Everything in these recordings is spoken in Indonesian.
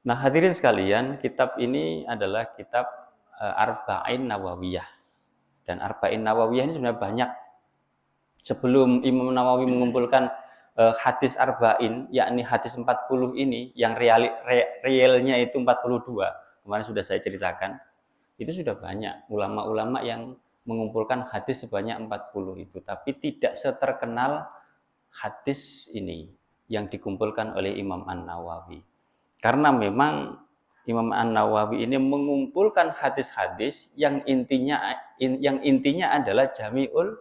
Nah, hadirin sekalian, kitab ini adalah kitab Arba'in Nawawiyah. Dan Arba'in Nawawiyah ini sebenarnya banyak. Sebelum Imam Nawawi mengumpulkan hadis Arba'in, yakni hadis 40 ini, yang realnya itu 42, kemarin sudah saya ceritakan, itu sudah banyak ulama-ulama yang mengumpulkan hadis sebanyak 40 itu. Tapi tidak seterkenal hadis ini yang dikumpulkan oleh Imam An-Nawawi. Karena memang Imam An-Nawawi ini mengumpulkan hadis-hadis yang intinya adalah jami'ul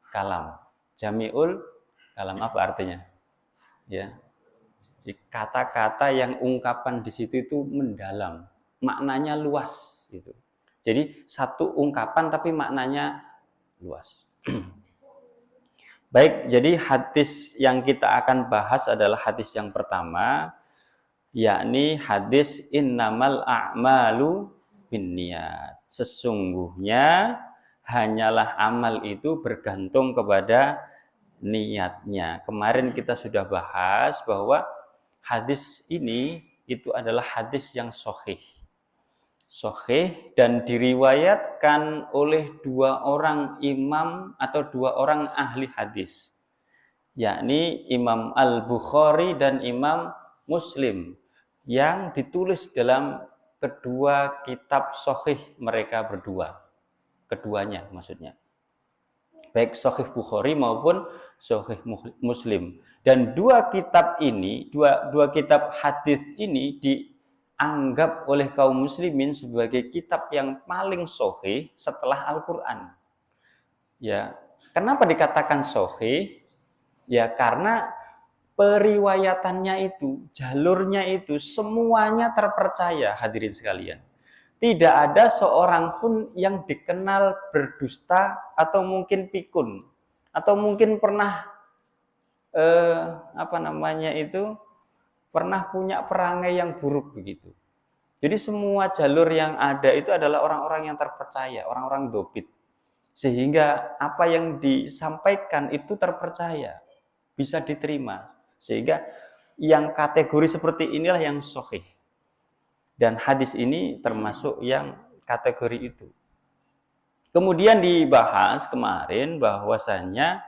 kalam. Jami'ul kalam apa artinya? Ya. Kata-kata yang ungkapan di situ itu mendalam, maknanya luas gitu. Jadi satu ungkapan tapi maknanya luas. Baik, jadi hadis yang kita akan bahas adalah hadis yang pertama, yakni hadis innamal a'malu binniyat. Sesungguhnya hanyalah amal itu bergantung kepada niatnya. Kemarin kita sudah bahas bahwa hadis ini itu adalah hadis yang sahih. Sahih dan diriwayatkan oleh dua orang imam atau dua orang ahli hadis, yakni Imam Al-Bukhari dan Imam Muslim, yang ditulis dalam kedua kitab sahih mereka berdua, keduanya maksudnya, baik sahih Bukhari maupun sahih Muslim. Dan dua kitab ini, dua kitab hadis ini dianggap oleh kaum muslimin sebagai kitab yang paling sahih setelah Al-Qur'an. Ya, kenapa dikatakan sahih? Ya, karena periwayatannya itu, jalurnya itu semuanya terpercaya, hadirin sekalian. Tidak ada seorang pun yang dikenal berdusta atau mungkin pikun atau mungkin pernah pernah punya perangai yang buruk begitu. Jadi semua jalur yang ada itu adalah orang-orang yang terpercaya, orang-orang dobit. Sehingga apa yang disampaikan itu terpercaya, bisa diterima. Sehingga yang kategori seperti inilah yang sahih. Dan hadis ini termasuk yang kategori itu. Kemudian dibahas kemarin bahwasannya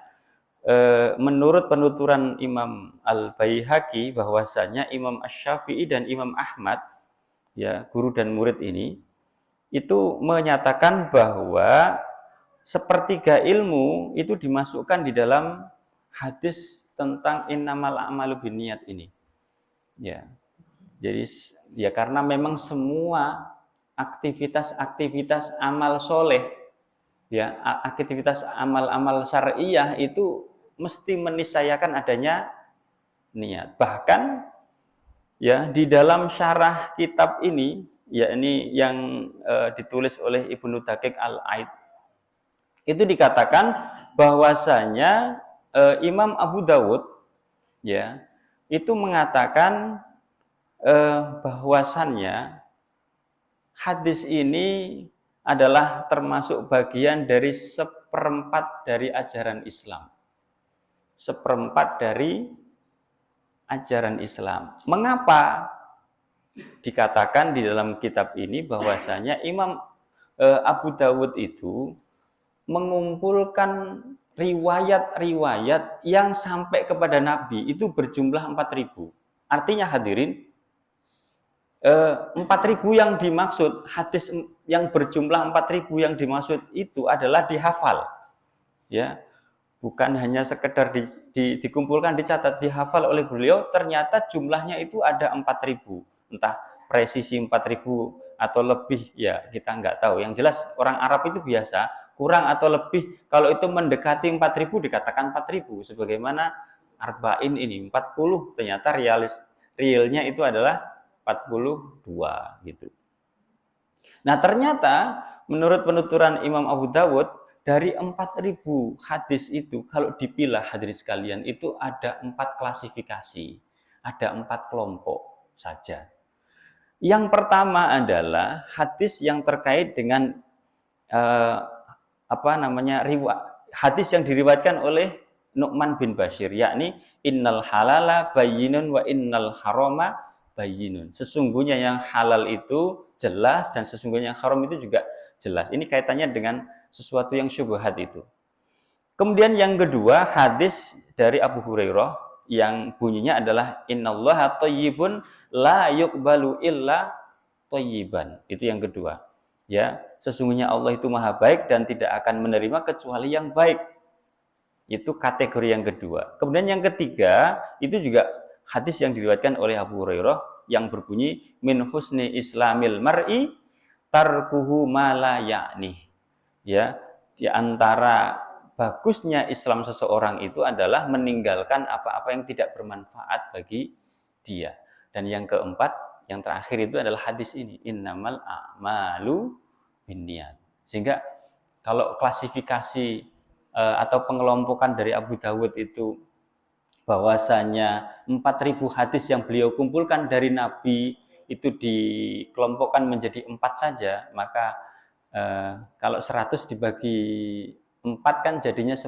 menurut penuturan Imam Al-Baihaqi bahwasannya Imam Asy-Syafi'i dan Imam Ahmad, ya, guru dan murid ini, itu menyatakan bahwa sepertiga ilmu itu dimasukkan di dalam hadis tentang innamal a'malu binniyat ini. Ya. Jadi ya karena memang semua aktivitas-aktivitas amal soleh, ya, aktivitas amal-amal syariah itu mesti meniscayakan adanya niat. Bahkan ya di dalam syarah kitab ini, ya ini yang ditulis oleh Ibnu Daqiq Al-Aid, itu dikatakan bahwasanya Imam Abu Dawud, ya, itu mengatakan bahwasannya hadis ini adalah termasuk bagian dari seperempat dari ajaran Islam. Seperempat dari ajaran Islam. Mengapa dikatakan di dalam kitab ini bahwasanya Imam Abu Dawud itu mengumpulkan riwayat-riwayat yang sampai kepada Nabi itu berjumlah 4.000. Artinya hadirin, 4.000 yang dimaksud, hadis yang berjumlah 4.000 yang dimaksud itu adalah dihafal. Ya, bukan hanya sekedar dikumpulkan, dicatat, dihafal oleh beliau, ternyata jumlahnya itu ada 4.000. Entah presisi 4.000 atau lebih, ya kita nggak tahu. Yang jelas orang Arab itu biasa, kurang atau lebih, kalau itu mendekati 4.000 dikatakan 4.000. Sebagaimana Arba'in ini, 40, ternyata realnya itu adalah 42 gitu. Nah ternyata menurut penuturan Imam Abu Dawud, dari 4.000 hadis itu kalau dipilah hadirin sekalian itu ada 4 klasifikasi, ada 4 kelompok saja. Yang pertama adalah hadis yang terkait dengan hadis yang diriwayatkan oleh Nu'man bin Bashir, yakni innal halala bayyinun wa innal harama bayyinun. Sesungguhnya yang halal itu jelas dan sesungguhnya yang haram itu juga jelas. Ini kaitannya dengan sesuatu yang syubhat itu. Kemudian yang kedua, hadis dari Abu Hurairah yang bunyinya adalah innallaha thayyibun la yuqbalu illa thayyiban. Itu yang kedua. Ya, sesungguhnya Allah itu maha baik dan tidak akan menerima kecuali yang baik. Itu kategori yang kedua. Kemudian yang ketiga, itu juga hadis yang diriwayatkan oleh Abu Hurairah yang berbunyi min husni islamil mar'i tarkuhu ma la ya'ni. Ya, di antara bagusnya Islam seseorang itu adalah meninggalkan apa-apa yang tidak bermanfaat bagi dia. Dan yang keempat, yang terakhir itu adalah hadis ini, innamal a'malu binniyat. Sehingga kalau klasifikasi atau pengelompokan dari Abu Dawud itu bahwasanya 4.000 hadis yang beliau kumpulkan dari Nabi itu dikelompokkan menjadi 4 saja, maka kalau 100 dibagi 4 kan jadinya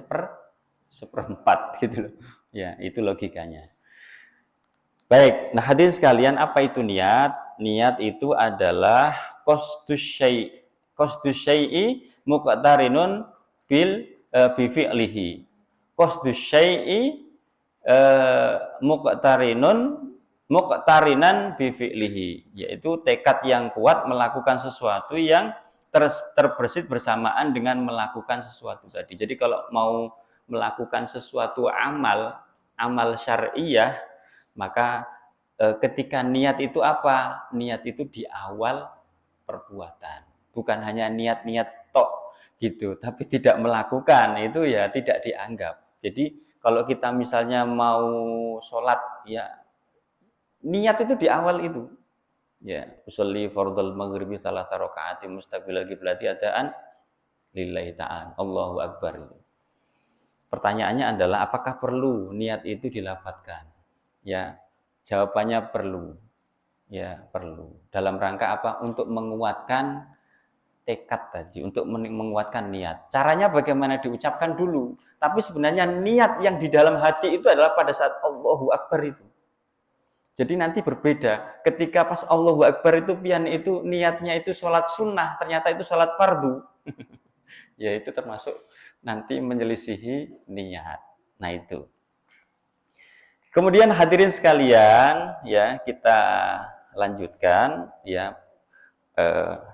seperempat gitu loh. Ya, itu logikanya. Baik, nah hadirin sekalian, apa itu niat? Niat itu adalah qasdus syai'i muqtarinun bil bifi'lihi. Qasdus syai'i muqtarinan bifi'lihi, yaitu tekad yang kuat melakukan sesuatu yang terbersit bersamaan dengan melakukan sesuatu tadi. Jadi kalau mau melakukan sesuatu amal syariah, maka ketika niat itu apa? Niat itu di awal perbuatan. Bukan hanya niat-niat tok gitu, tapi tidak melakukan, itu ya tidak dianggap. Jadi kalau kita misalnya mau sholat, ya niat itu di awal itu. Ya, usolli fardhal maghribi salasa rakaati mustaqbilal qiblati adaan lillahi ta'ala. Allahu akbar. Pertanyaannya adalah apakah perlu niat itu dilafadzkan? Ya, jawabannya perlu. Ya, perlu. Dalam rangka apa? Untuk menguatkan tekad tadi, untuk menguatkan niat. Caranya bagaimana? Diucapkan dulu. Tapi sebenarnya niat yang di dalam hati itu adalah pada saat Allahu Akbar itu. Jadi nanti berbeda. Ketika pas Allahu Akbar itu pian itu niatnya itu sholat sunnah, ternyata itu sholat fardu. Ya itu termasuk nanti menyelisihi niat. Nah itu. Kemudian hadirin sekalian, ya kita lanjutkan ya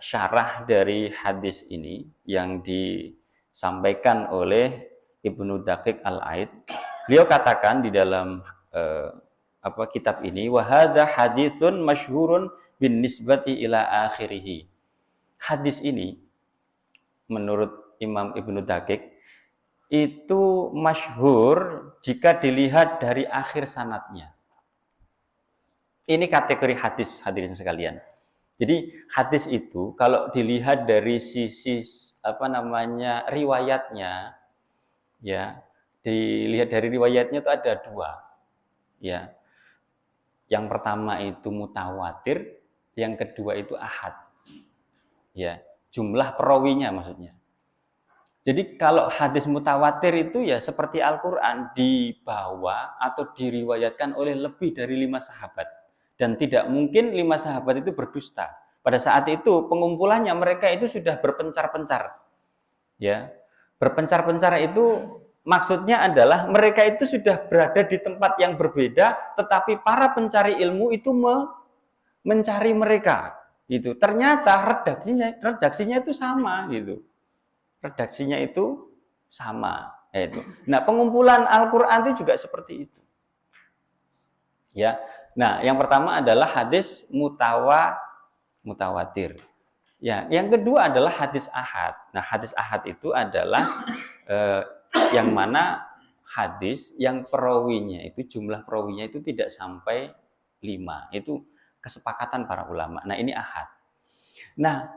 syarah dari hadis ini yang disampaikan oleh Ibnu Daqiq Al-Aid. Beliau katakan di dalam kitab ini, wa hadza haditsun masyhurun bin nisbati ila akhirih. Hadis ini menurut Imam Ibnu Daqiq itu masyhur jika dilihat dari akhir sanadnya. Ini kategori hadis, hadirin sekalian. Jadi hadis itu kalau dilihat dari sisi riwayatnya, ya dilihat dari riwayatnya itu ada dua, ya. Yang pertama itu mutawatir, yang kedua itu ahad, ya jumlah perawinya maksudnya. Jadi kalau hadis mutawatir itu ya seperti Al-Quran dibawa atau diriwayatkan oleh lebih dari 5 sahabat. Dan tidak mungkin 5 sahabat itu berdusta. Pada saat itu pengumpulannya mereka itu sudah berpencar-pencar. Ya, berpencar-pencar itu maksudnya adalah mereka itu sudah berada di tempat yang berbeda, tetapi para pencari ilmu itu mencari mereka. Gitu. Ternyata redaksinya itu sama gitu. Redaksinya itu sama. Itu. Nah, pengumpulan Al-Quran itu juga seperti itu. Ya. Nah, yang pertama adalah hadis mutawatir. Ya, yang kedua adalah hadis ahad. Nah, hadis ahad itu adalah yang mana hadis yang perawinya itu jumlah perawinya itu tidak sampai 5. Itu kesepakatan para ulama. Nah, ini ahad. Nah,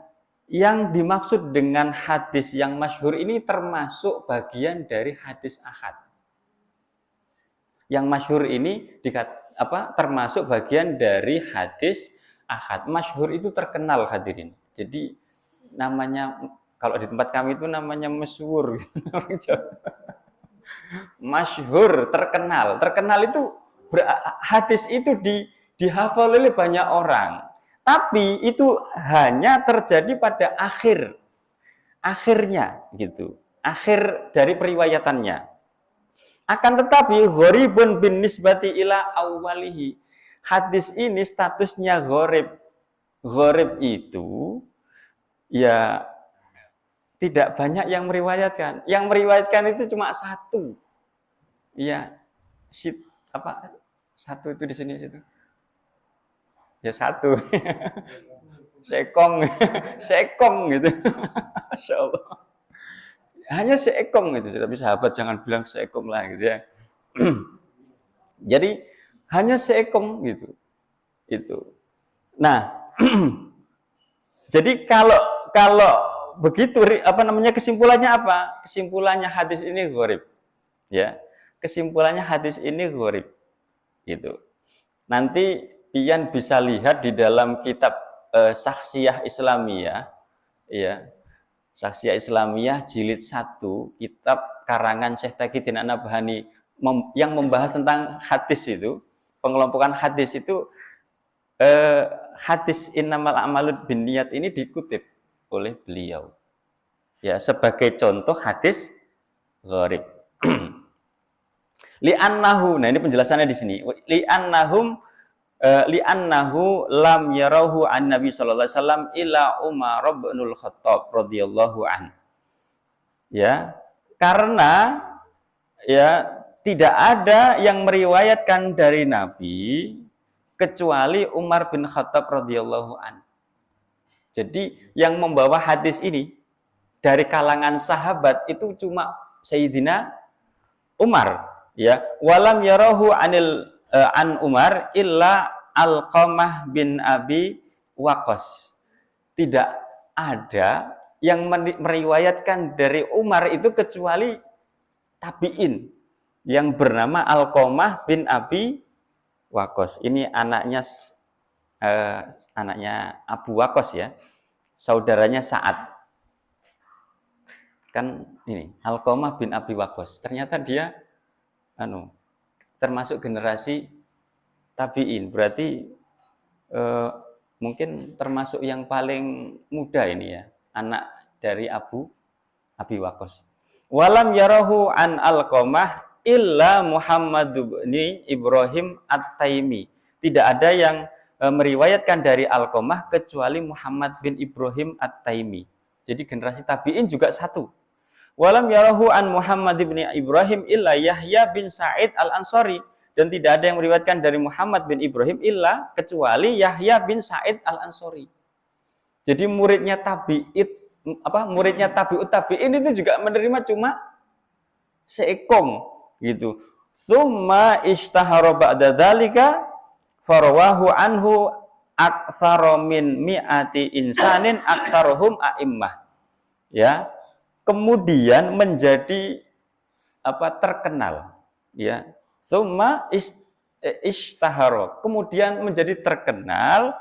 yang dimaksud dengan hadis yang masyhur ini termasuk bagian dari hadis ahad. Yang masyhur ini termasuk bagian dari hadis ahad. Masyhur itu terkenal, hadirin. Jadi namanya kalau di tempat kami itu namanya masyhur. Masyhur, terkenal. Terkenal itu hadis itu dihafal oleh banyak orang. Tapi itu hanya terjadi pada akhirnya gitu. Akhir dari periwayatannya. Akan tetapi gharibun bin nisbati ila awwalihi. Hadis ini statusnya gharib. Gharib itu ya tidak banyak yang meriwayatkan. Yang meriwayatkan itu cuma satu. Ya, apa? Satu itu di sini situ. Ya satu. Sekong, sekong gitu. Masya Allah. Hanya seekong gitu. Tapi sahabat jangan bilang seekong lah gitu ya. Jadi hanya seekong gitu. Itu. Nah, jadi kalau begitu apa namanya kesimpulannya apa? Kesimpulannya hadis ini gharib. Ya. Kesimpulannya hadis ini gharib. Gitu. Nanti pian bisa lihat di dalam kitab Saksiyah Islamiyah, ya. Saksiyah Islamiyah jilid 1, kitab karangan Syekh Taqiyuddin An-Nabhani yang membahas tentang hadis itu, pengelompokan hadis itu, hadis innamal a'malu binniyat ini dikutip oleh beliau. Ya, sebagai contoh hadis gharib. Li'annahu, nah ini penjelasannya di sini. Li'annahu lam yarahu an Nabi sallallahu alaihi wasallam illa Umar bin Khattab radhiyallahu an. Ya, karena ya tidak ada yang meriwayatkan dari Nabi kecuali Umar bin Khattab radhiyallahu an. Jadi yang membawa hadis ini dari kalangan sahabat itu cuma Sayyidina Umar, ya. Walam yarahu an Umar illa Alqamah bin Abi Waqqas. Tidak ada yang meriwayatkan dari Umar itu kecuali tabi'in yang bernama Alqamah bin Abi Waqqas. Ini anaknya Abu Waqqas ya. Saudaranya Sa'ad. Kan ini Alqamah bin Abi Waqqas. Ternyata dia termasuk generasi tabi'in, berarti mungkin termasuk yang paling muda ini ya, anak dari Abi Waqqas. Walam yarahu an Alqamah illa Muhammad bin Ibrahim At-Taimi. Tidak ada yang meriwayatkan dari Alqamah kecuali Muhammad bin Ibrahim At-Taimi. Jadi generasi tabi'in juga satu. Walam yarahu an Muhammad bin Ibrahim illa Yahya bin Sa'id Al-Ansari, dan tidak ada yang meriwayatkan dari Muhammad bin Ibrahim illa kecuali Yahya bin Sa'id Al-Ansari. Jadi muridnya tabi'ut tabi'in itu juga menerima cuma seekong gitu. Summa ishtahara ba'da dzalika farawahu anhu aktsara min mi'ati insanin aktsaruhum a'immah. Ya. Kemudian menjadi terkenal, ya. Summa ishtahara, kemudian menjadi terkenal,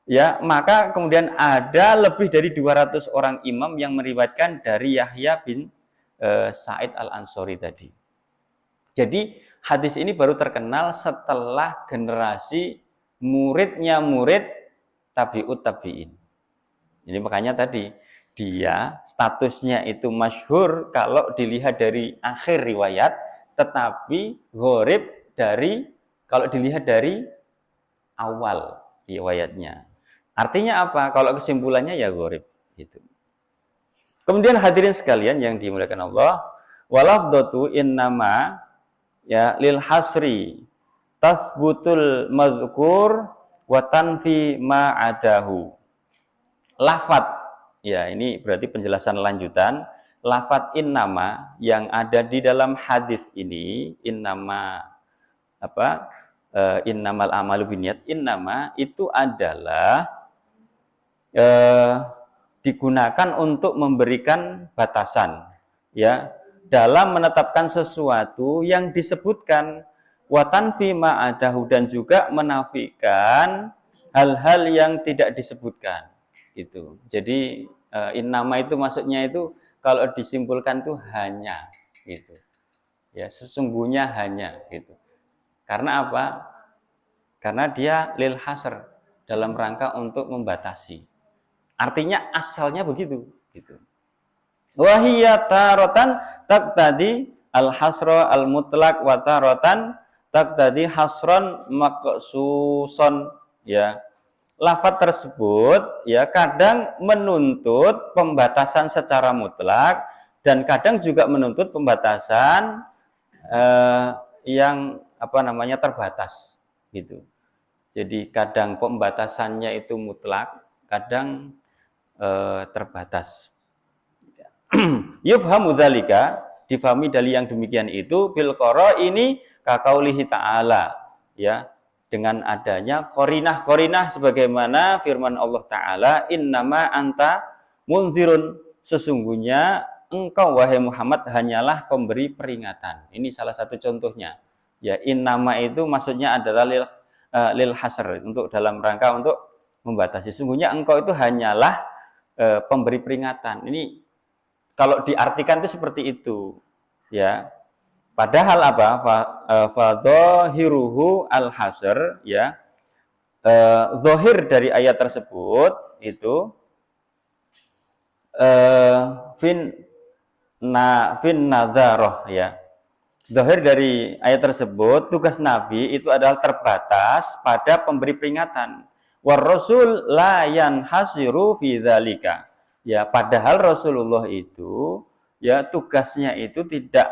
ya, maka kemudian ada lebih dari 200 orang imam yang meriwayatkan dari Yahya bin Sa'id Al-Ansari tadi. Jadi hadis ini baru terkenal setelah generasi muridnya murid tabi'ut tabi'in. Jadi makanya tadi dia statusnya itu masyhur kalau dilihat dari akhir riwayat, tetapi gharib kalau dilihat dari awal riwayatnya. Artinya apa? Kalau kesimpulannya ya gharib gitu. Kemudian hadirin sekalian yang dimuliakan Allah, walafdatu innama ya lil hasri tathbutul madhkur wa tanfi ma adahu. Lafat, ya ini berarti penjelasan lanjutan. Lafat innama yang ada di dalam hadis ini, innamal amalu binniyat, innama itu adalah digunakan untuk memberikan batasan, ya, dalam menetapkan sesuatu yang disebutkan, wa tanfi ma adahu, dan juga menafikan hal-hal yang tidak disebutkan. Itu. Jadi innama itu maksudnya itu kalau disimpulkan itu hanya gitu. Ya, sesungguhnya hanya gitu. Karena apa? Karena dia lil hasr, dalam rangka untuk membatasi. Artinya asalnya begitu, gitu. Wa hiya taratan taqtadi al-hasra al-mutlaq wa taratan taqtadi hasran maqsuson, ya. Lafaz tersebut ya kadang menuntut pembatasan secara mutlak dan kadang juga menuntut pembatasan yang terbatas, gitu. Jadi kadang pembatasannya itu mutlak, kadang terbatas. Yufhamu dzalika, difahami dari yang demikian itu bil qara ini kaqaulihi ta'ala, ya, dengan adanya qarinah sebagaimana firman Allah taala, innama anta munzirun, sesungguhnya engkau wahai Muhammad hanyalah pemberi peringatan. Ini salah satu contohnya. Ya, innama itu maksudnya adalah lil hasr, untuk dalam rangka untuk membatasi. Sesungguhnya engkau itu hanyalah pemberi peringatan. Ini kalau diartikan itu seperti itu, ya. Padahal apa? Fadzahiruhu al-hasr, ya. Zahir dari ayat tersebut itu fin nadzaroh, ya. Zahir dari ayat tersebut, tugas Nabi itu adalah terbatas pada pemberi peringatan. War rasul la yanhasiru fi dzalika. Ya, padahal Rasulullah itu ya tugasnya itu tidak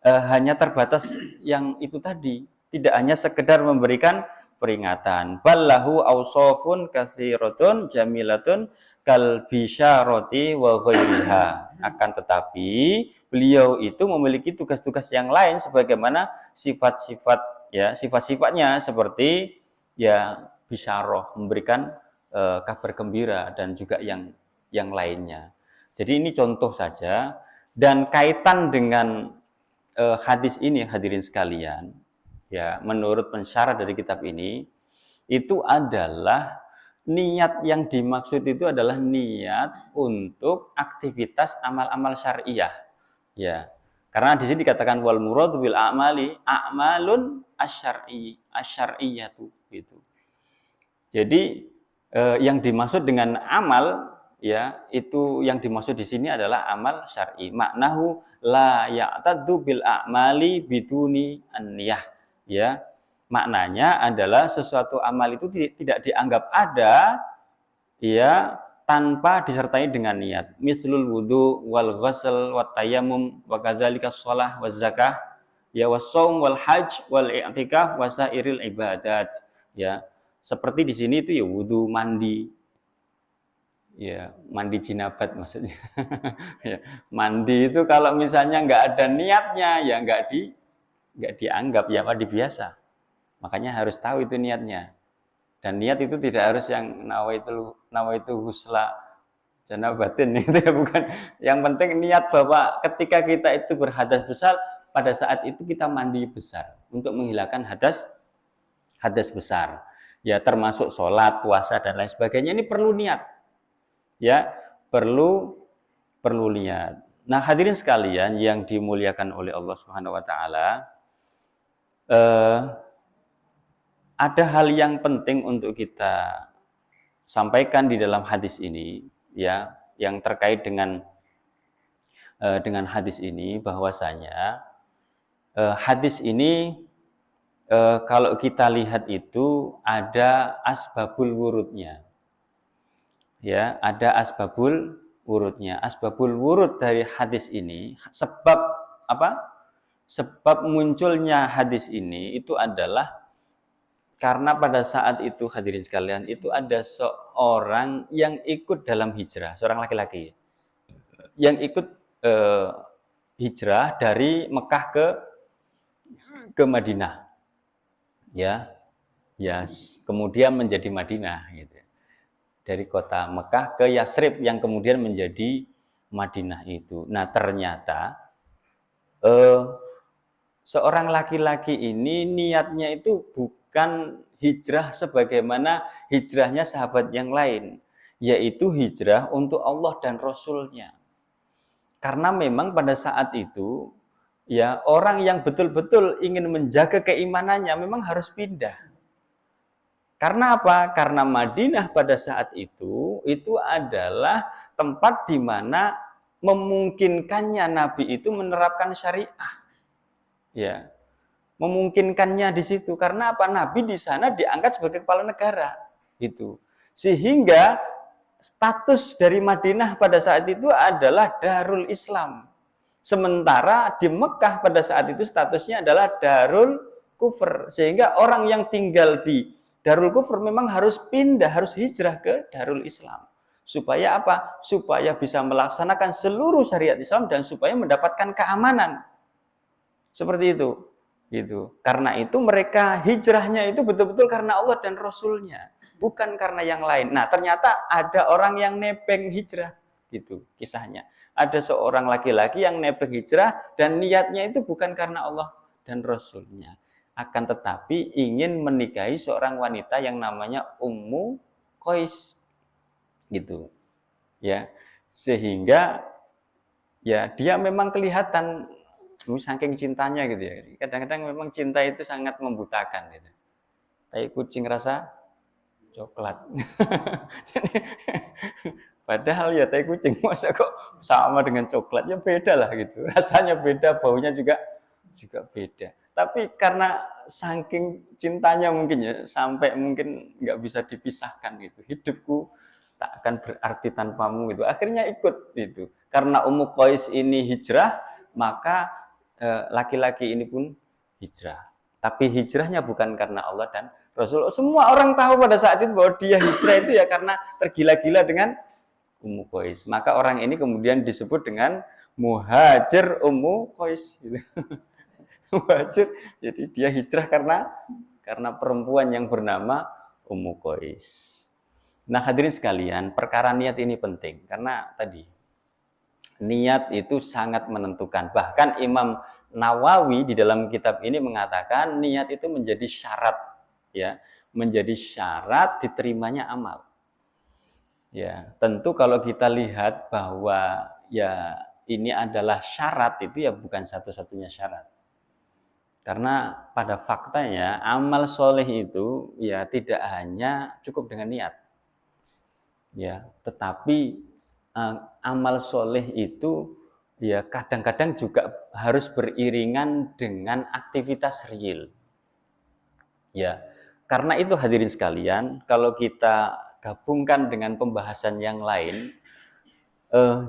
hanya terbatas yang itu tadi, tidak hanya sekedar memberikan peringatan. Ballahu awsafun katsiratun jamilatun kal bisyarati wa ghairiha. Akan tetapi beliau itu memiliki tugas-tugas yang lain sebagaimana sifat-sifatnya seperti ya bisyarah, memberikan kabar gembira dan juga yang lainnya. Jadi ini contoh saja, dan kaitan dengan hadis ini hadirin sekalian, ya, menurut pensyarah dari kitab ini itu adalah niat yang dimaksud itu adalah niat untuk aktivitas amal-amal syariah, ya. Karena di sini dikatakan wal muradu bil a'mali a'malun asyariyatu, gitu. Jadi yang dimaksud dengan amal, ya, itu yang dimaksud di sini adalah amal syar'i. Maknahu la ya'taddu bil a'mali biduni an-niyah, ya. Maknanya adalah sesuatu amal itu tidak dianggap ada, ya, tanpa disertai dengan niat. Mislul wudu wal ghusl wat tayammum wa kadzalika shalah waz zakah, ya, was shaum wal hajj wal i'tikaf wa sairil ibadat, ya. Seperti di sini itu ya wudu, mandi, ya, mandi jinabat maksudnya. Ya, mandi itu kalau misalnya nggak ada niatnya ya nggak dianggap, ya mandi biasa. Makanya harus tahu itu niatnya. Dan niat itu tidak harus yang nawaitu husla janabatin itu, ya, bukan. Yang penting niat bahwa ketika kita itu berhadas besar, pada saat itu kita mandi besar untuk menghilangkan hadas besar. Ya, termasuk sholat, puasa dan lain sebagainya, ini perlu niat. Ya, perlu niat. Nah, hadirin sekalian yang dimuliakan oleh Allah Subhanahu wa taala, ada hal yang penting untuk kita sampaikan di dalam hadis ini, ya, yang terkait dengan hadis ini, bahwasanya hadis ini kalau kita lihat itu ada asbabul wurudnya. Ya, ada asbabul wurudnya. Asbabul wurud dari hadis ini, sebab apa? Sebab munculnya hadis ini itu adalah karena pada saat itu hadirin sekalian itu ada seorang yang ikut dalam hijrah, seorang laki-laki yang ikut hijrah dari Mekah ke Madinah, ya, kemudian menjadi Madinah, gitu. Dari kota Mekah ke Yasrib yang kemudian menjadi Madinah itu. Nah, ternyata seorang laki-laki ini niatnya itu bukan hijrah sebagaimana hijrahnya sahabat yang lain, yaitu hijrah untuk Allah dan Rasul-Nya. Karena memang pada saat itu, ya, orang yang betul-betul ingin menjaga keimanannya memang harus pindah. Karena apa? Karena Madinah pada saat itu adalah tempat di mana memungkinkannya Nabi itu menerapkan syariah. Ya, memungkinkannya di situ. Karena apa? Nabi di sana diangkat sebagai kepala negara, gitu. Sehingga status dari Madinah pada saat itu adalah Darul Islam. Sementara di Mekah pada saat itu statusnya adalah Darul Kufur. Sehingga orang yang tinggal di Darul Kufur memang harus pindah, harus hijrah ke Darul Islam. Supaya apa? Supaya bisa melaksanakan seluruh syariat Islam dan supaya mendapatkan keamanan. Seperti itu. Gitu. Karena itu mereka hijrahnya itu betul-betul karena Allah dan Rasulnya, bukan karena yang lain. Nah, ternyata ada orang yang nebeng hijrah, gitu kisahnya. Ada seorang laki-laki yang nebeng hijrah dan niatnya itu bukan karena Allah dan Rasulnya, akan tetapi ingin menikahi seorang wanita yang namanya Ummu Qais, gitu. Ya, sehingga ya dia memang kelihatan saking cintanya gitu ya. Kadang-kadang memang cinta itu sangat membutakan gitu. Tai kucing rasa coklat. Padahal ya tai kucing masa kok sama dengan coklat, ya beda lah gitu. Rasanya beda, baunya juga beda. Tapi karena saking cintanya mungkin ya, sampai mungkin nggak bisa dipisahkan gitu. Hidupku tak akan berarti tanpamu gitu. Akhirnya ikut gitu. Karena Ummu Qais ini hijrah, maka laki-laki ini pun hijrah. Tapi hijrahnya bukan karena Allah dan Rasul. Semua orang tahu pada saat itu bahwa dia hijrah itu ya karena tergila-gila dengan Ummu Qais. Maka orang ini kemudian disebut dengan Muhajir Ummu Qais gitu. Muhajir, jadi dia hijrah karena perempuan yang bernama Ummu Qais. Nah, hadirin sekalian, perkara niat ini penting karena tadi niat itu sangat menentukan. Bahkan Imam Nawawi di dalam kitab ini mengatakan niat itu menjadi syarat, ya, menjadi syarat diterimanya amal. Ya, tentu kalau kita lihat bahwa ya ini adalah syarat, itu ya bukan satu-satunya syarat. Karena pada faktanya amal soleh itu ya tidak hanya cukup dengan niat, ya, tetapi amal soleh itu ya kadang-kadang juga harus beriringan dengan aktivitas real. Ya, karena itu hadirin sekalian, kalau kita gabungkan dengan pembahasan yang lain,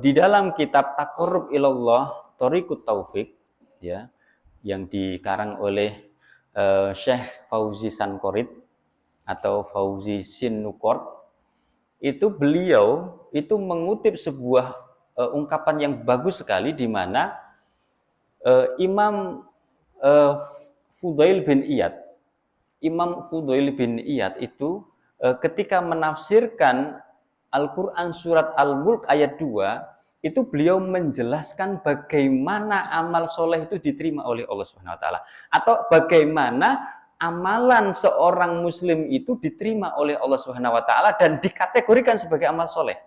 di dalam kitab Taqarrub Ilallah Thoriqut Taufik, ya, yang dikarang oleh Syekh Fauzi Sankorit atau Fauzi Sinnukort, itu beliau itu mengutip sebuah ungkapan yang bagus sekali di mana Imam Fudail bin Iyad itu ketika menafsirkan Al-Quran surat Al-Mulk ayat 2, itu beliau menjelaskan bagaimana amal soleh itu diterima oleh Allah Subhanahu wa taala, atau bagaimana amalan seorang muslim itu diterima oleh Allah Subhanahu wa taala dan dikategorikan sebagai amal soleh.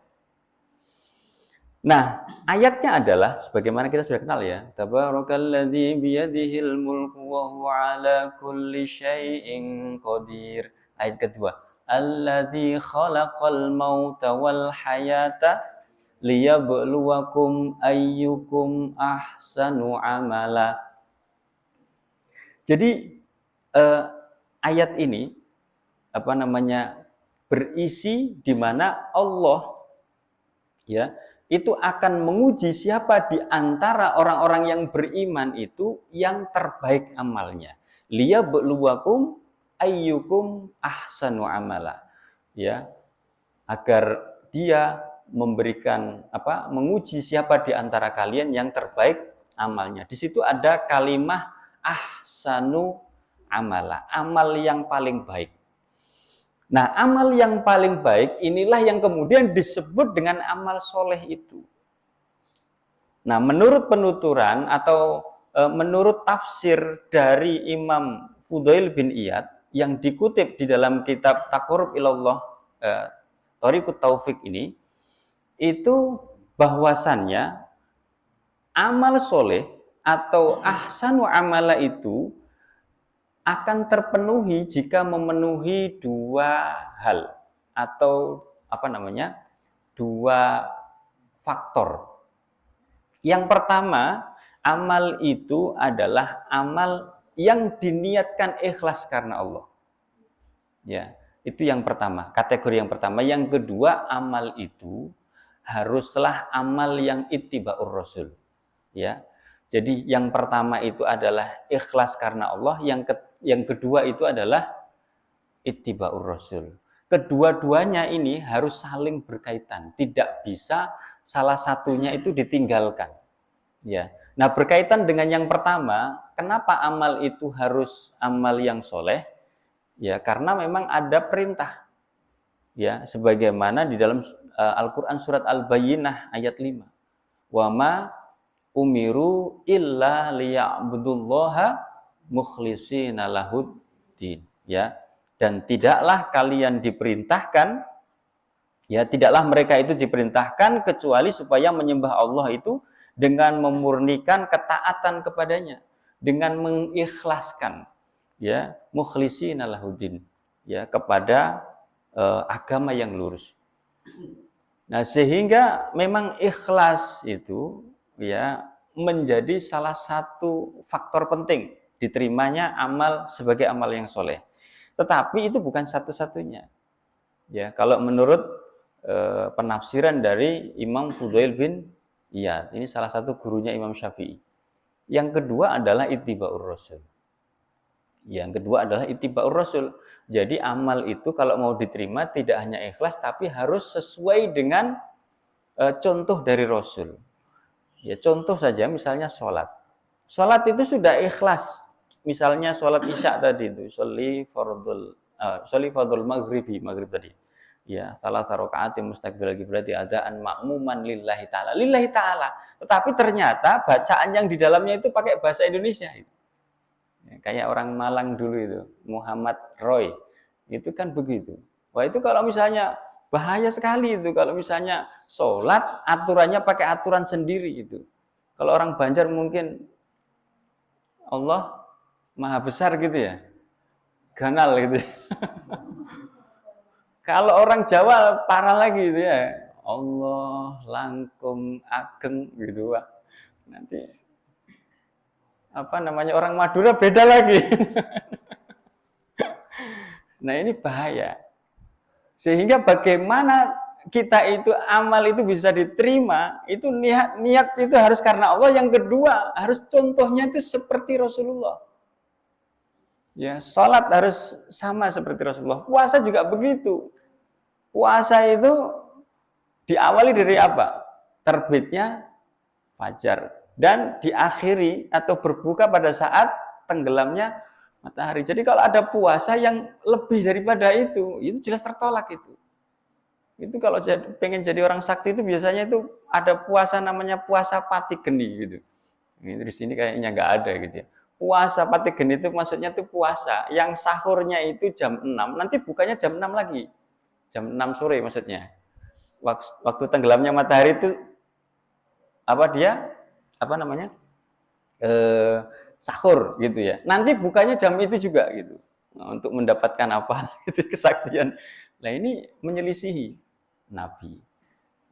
Nah, ayatnya adalah sebagaimana kita sudah kenal ya, Tabarakalladzi biyadihil mulku wa huwa ala kulli syai'in qadir. Ayat kedua, Alladzi khalaqal mauta wal hayata liyabluwakum ayyukum ahsanu amala. Jadi ayat ini berisi di mana Allah ya itu akan menguji siapa di antara orang-orang yang beriman itu yang terbaik amalnya. Liyabluwakum ayyukum ahsanu amala. Ya, agar dia menguji siapa di antara kalian yang terbaik amalnya. Di situ ada kalimah ahsanu amala, amal yang paling baik. Nah, amal yang paling baik inilah yang kemudian disebut dengan amal soleh itu. Nah, menurut penuturan atau menurut tafsir dari Imam Fudail bin Iyad yang dikutip di dalam kitab Taqarrub Ilallah Thoriqut Taufik ini, itu bahwasannya amal soleh atau ahsanu amala itu akan terpenuhi jika memenuhi dua hal atau dua faktor. Yang pertama, amal itu adalah amal yang diniatkan ikhlas karena Allah. Ya, itu yang pertama, kategori yang pertama. Yang kedua, amal itu haruslah amal yang ittiba'ur rasul. Ya. Jadi yang pertama itu adalah ikhlas karena Allah, yang kedua itu adalah ittiba'ur rasul. Kedua-duanya ini harus saling berkaitan, tidak bisa salah satunya itu ditinggalkan. Ya. Nah, berkaitan dengan yang pertama, kenapa amal itu harus amal yang soleh? Ya, karena memang ada perintah. Ya, sebagaimana di dalam Al-Qur'an surat Al-Bayyinah ayat 5. Wa ma umiru illa liya'budullaha mukhlishina lahuddin, ya. Dan tidaklah kalian diperintahkan, ya, tidaklah mereka itu diperintahkan kecuali supaya menyembah Allah itu dengan memurnikan ketaatan kepadanya, dengan mengikhlaskan, ya, mukhlishina lahuddin, ya, kepada agama yang lurus. Nah, sehingga memang ikhlas itu, ya, menjadi salah satu faktor penting diterimanya amal sebagai amal yang soleh. Tetapi itu bukan satu-satunya. Ya, kalau menurut penafsiran dari Imam Fudail bin Iyad, ini salah satu gurunya Imam Syafi'i. Yang kedua adalah ittiba'ur rasul. Yang kedua adalah ittiba'ur rasul. Jadi amal itu kalau mau diterima tidak hanya ikhlas, tapi harus sesuai dengan contoh dari Rasul. Ya, contoh saja misalnya sholat. Sholat itu sudah ikhlas. Misalnya sholat isya tadi itu, sholli fardul maghrib tadi. Ya, salah rakaat mustaqbil berarti adaan makmuman lillahi ta'ala. Lillahi ta'ala. Tetapi ternyata bacaan yang di dalamnya itu pakai bahasa Indonesia. Ya, kayak orang Malang dulu itu, Muhammad Roy. Itu kan begitu. Wah, itu kalau misalnya bahaya sekali itu kalau misalnya sholat aturannya pakai aturan sendiri itu. Kalau orang Banjar mungkin Allah maha besar gitu ya, ganal gitu. Kalau orang Jawa parah lagi gitu ya, Allah langkung ageng gitu, Pak. Nanti orang Madura beda lagi. Nah, ini bahaya. Sehingga bagaimana kita itu amal itu bisa diterima, itu niat itu harus karena Allah. Yang kedua, harus contohnya itu seperti Rasulullah. Ya, salat harus sama seperti Rasulullah. Puasa juga begitu. Puasa itu diawali dari apa? Terbitnya fajar dan diakhiri atau berbuka pada saat tenggelamnya matahari. Jadi kalau ada puasa yang lebih daripada itu jelas tertolak itu. Itu kalau pengen jadi orang sakti itu biasanya itu ada puasa namanya puasa pati geni gitu. Ini di sini kayaknya nggak ada gitu ya. Puasa pati geni itu maksudnya itu puasa yang sahurnya itu jam 6, nanti bukanya jam 6 lagi. Jam 6 sore maksudnya. Waktu tenggelamnya matahari itu sahur gitu ya. Nanti bukanya jam itu juga gitu. Nah, untuk mendapatkan apa itu kesaktian. Nah, ini menyelisihi Nabi.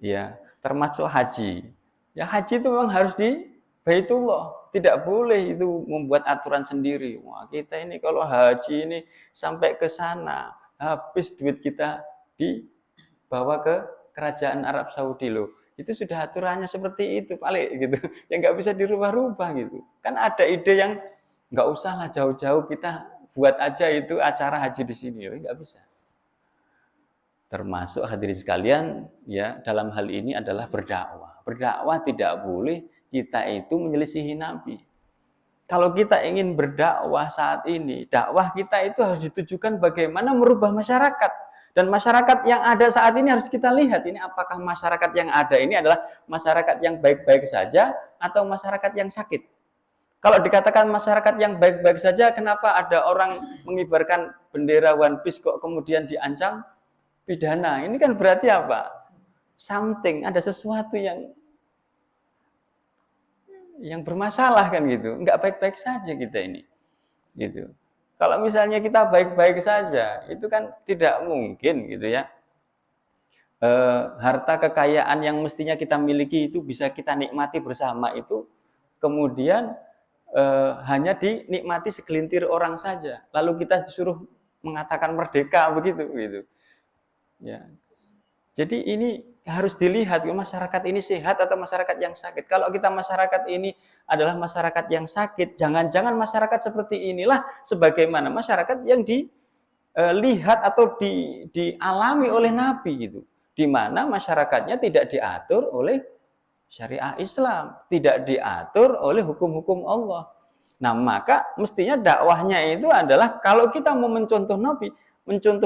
Ya, termasuk haji. Ya, haji itu memang harus di Baitullah. Tidak boleh itu membuat aturan sendiri. Wah, kita ini kalau haji ini sampai ke sana, habis duit kita dibawa ke kerajaan Arab Saudi loh. Itu sudah aturannya seperti itu, paling gitu. Yang nggak bisa dirubah-rubah gitu. Kan ada ide yang nggak usah lah jauh-jauh kita buat aja itu acara haji di sini, nggak bisa. Termasuk hadirin sekalian, ya, dalam hal ini adalah berdakwah. Berdakwah tidak boleh kita itu menyelisihi Nabi. Kalau kita ingin berdakwah saat ini, dakwah kita itu harus ditujukan bagaimana merubah masyarakat. Dan masyarakat yang ada saat ini harus kita lihat, ini apakah masyarakat yang ada ini adalah masyarakat yang baik-baik saja atau masyarakat yang sakit. Kalau dikatakan masyarakat yang baik-baik saja, kenapa ada orang mengibarkan bendera One Piece kok kemudian diancam pidana? Ini kan berarti apa? Something, ada sesuatu yang bermasalah kan gitu. Enggak baik-baik saja kita ini. Gitu. Kalau misalnya kita baik-baik saja, itu kan tidak mungkin gitu ya. Harta kekayaan yang mestinya kita miliki itu bisa kita nikmati bersama itu kemudian hanya dinikmati segelintir orang saja. Lalu kita disuruh mengatakan merdeka begitu gitu. Ya. Jadi ini harus dilihat masyarakat ini sehat atau masyarakat yang sakit. Kalau kita masyarakat ini adalah masyarakat yang sakit, jangan-jangan masyarakat seperti inilah sebagaimana masyarakat yang dilihat atau dialami oleh Nabi gitu. Di mana masyarakatnya tidak diatur oleh syariah Islam, tidak diatur oleh hukum-hukum Allah. Nah, maka mestinya dakwahnya itu adalah kalau kita mau mencontoh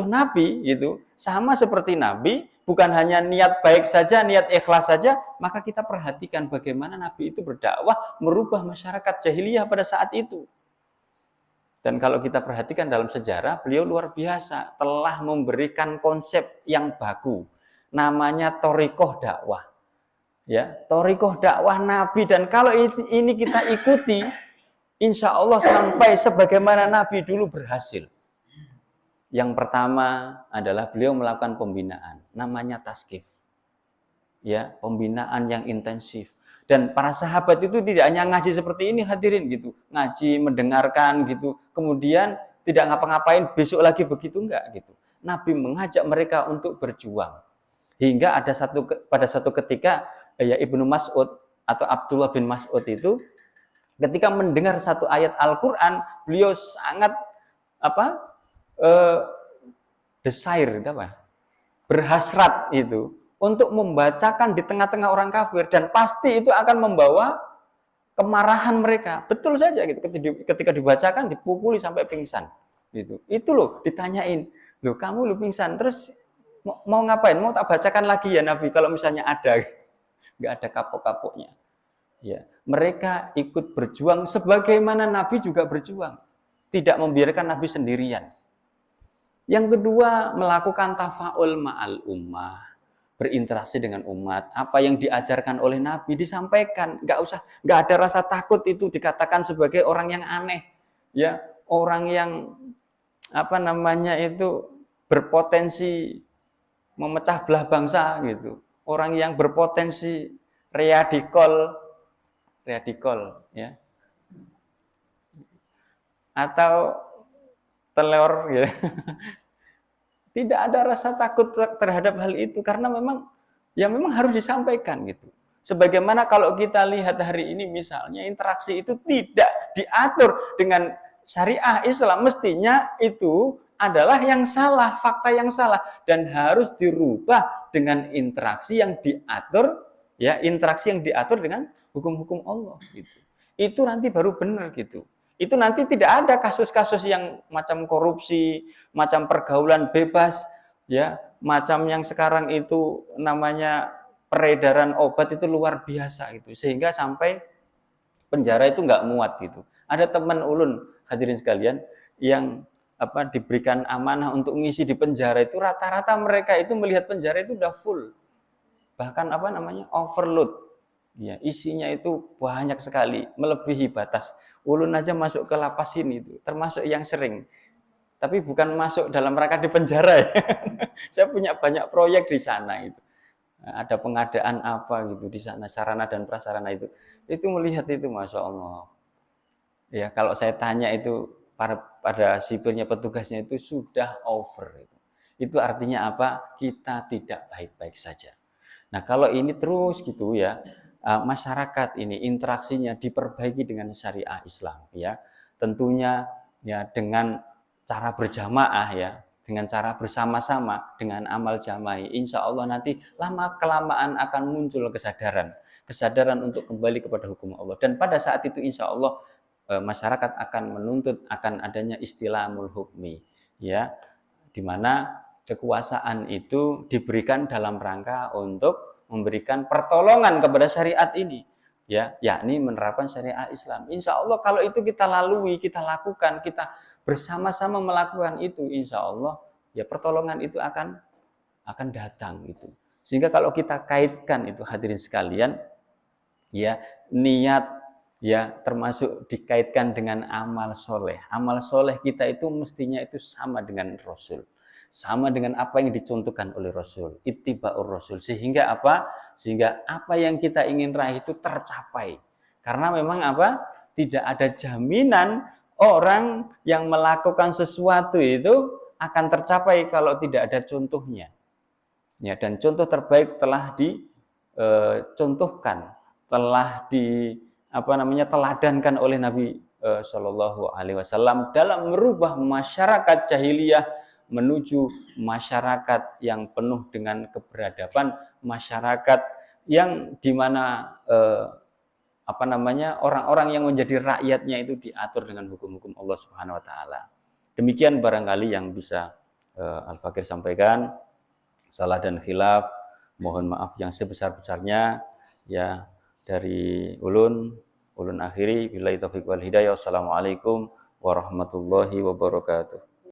Nabi gitu, sama seperti Nabi, bukan hanya niat baik saja, niat ikhlas saja, maka kita perhatikan bagaimana Nabi itu berdakwah merubah masyarakat jahiliyah pada saat itu. Dan kalau kita perhatikan dalam sejarah, beliau luar biasa, telah memberikan konsep yang baku, namanya thoriqoh dakwah. Ya, thoriqoh dakwah Nabi, dan kalau ini kita ikuti, insya Allah sampai sebagaimana Nabi dulu berhasil. Yang pertama adalah beliau melakukan pembinaan, namanya taskif. Ya, pembinaan yang intensif. Dan para sahabat itu tidak hanya ngaji seperti ini hadirin gitu, ngaji, mendengarkan gitu, kemudian tidak ngapa-ngapain, besok lagi begitu enggak gitu. Nabi mengajak mereka untuk berjuang. Hingga ada pada satu ketika ya Ibnu Mas'ud atau Abdullah bin Mas'ud itu ketika mendengar satu ayat Al-Qur'an, beliau sangat desire berhasrat itu untuk membacakan di tengah-tengah orang kafir, dan pasti itu akan membawa kemarahan mereka. Betul saja gitu, ketika dibacakan dipukuli sampai pingsan gitu. Itu loh ditanyain, loh kamu pingsan terus mau ngapain? Mau tak bacakan lagi ya Nabi kalau misalnya ada. Nggak ada kapok-kapoknya. Ya, mereka ikut berjuang sebagaimana Nabi juga berjuang. Tidak membiarkan Nabi sendirian. Yang kedua, melakukan tafaul ma'al ummah, berinteraksi dengan umat. Apa yang diajarkan oleh Nabi disampaikan, nggak ada rasa takut itu dikatakan sebagai orang yang aneh, ya, orang yang itu berpotensi memecah belah bangsa gitu, orang yang berpotensi radikal, ya, atau telur, ya. Tidak ada rasa takut terhadap hal itu karena memang harus disampaikan gitu. Sebagaimana kalau kita lihat hari ini misalnya interaksi itu tidak diatur dengan syariah Islam, mestinya itu adalah yang salah, fakta yang salah, dan harus dirubah dengan interaksi yang diatur, ya, interaksi yang diatur dengan hukum-hukum Allah gitu. Itu nanti baru benar gitu. Itu nanti tidak ada kasus-kasus yang macam korupsi, macam pergaulan bebas, ya, macam yang sekarang itu namanya peredaran obat itu luar biasa gitu, sehingga sampai penjara itu nggak muat gitu. Ada teman ulun hadirin sekalian yang diberikan amanah untuk ngisi di penjara itu, rata-rata mereka itu melihat penjara itu udah full, bahkan overload. Ya, isinya itu banyak sekali, melebihi batas. Ulun aja masuk ke lapas ini itu, termasuk yang sering. Tapi bukan masuk dalam rangka di penjara ya. Saya punya banyak proyek di sana itu. Ada pengadaan apa gitu di sana, sarana dan prasarana itu. Itu melihat itu, Masya Allah. Ya, kalau saya tanya itu pada sipirnya, petugasnya itu sudah over. Itu artinya apa? Kita tidak baik-baik saja. Nah, kalau ini terus gitu ya, masyarakat ini interaksinya diperbaiki dengan syariah Islam, ya. Tentunya ya dengan cara berjamaah, ya, dengan cara bersama-sama, dengan amal jama'i, insya Allah nanti lama kelamaan akan muncul kesadaran untuk kembali kepada hukum Allah. Dan pada saat itu insya Allah masyarakat akan menuntut akan adanya istilahul hukmi, ya, di mana kekuasaan itu diberikan dalam rangka untuk memberikan pertolongan kepada syariat ini, ya, yakni menerapkan syariat Islam. Insya Allah kalau itu kita lalui, kita lakukan, kita bersama-sama melakukan itu, insya Allah ya pertolongan itu akan datang itu. Sehingga kalau kita kaitkan itu hadirin sekalian, ya, niat ya termasuk dikaitkan dengan amal soleh. Amal soleh kita itu mestinya itu sama dengan Rasul, sama dengan apa yang dicontohkan oleh Rasul, ittiba'ur Rasul. Sehingga apa? Sehingga apa yang kita ingin raih itu tercapai. Karena memang apa? Tidak ada jaminan orang yang melakukan sesuatu itu akan tercapai kalau tidak ada contohnya. Ya, dan contoh terbaik telah dicontohkan, telah teladankan oleh Nabi Shallallahu Alaihi Wasallam dalam merubah masyarakat jahiliyah menuju masyarakat yang penuh dengan keberadaban, masyarakat yang dimana orang-orang yang menjadi rakyatnya itu diatur dengan hukum-hukum Allah Subhanahu Wa Taala. Demikian barangkali yang bisa Al-Fakir sampaikan. Salah dan khilaf mohon maaf yang sebesar-besarnya ya dari ulun akhiri billahi taufiq wal hidayah. Wassalamualaikum warahmatullahi wabarakatuh.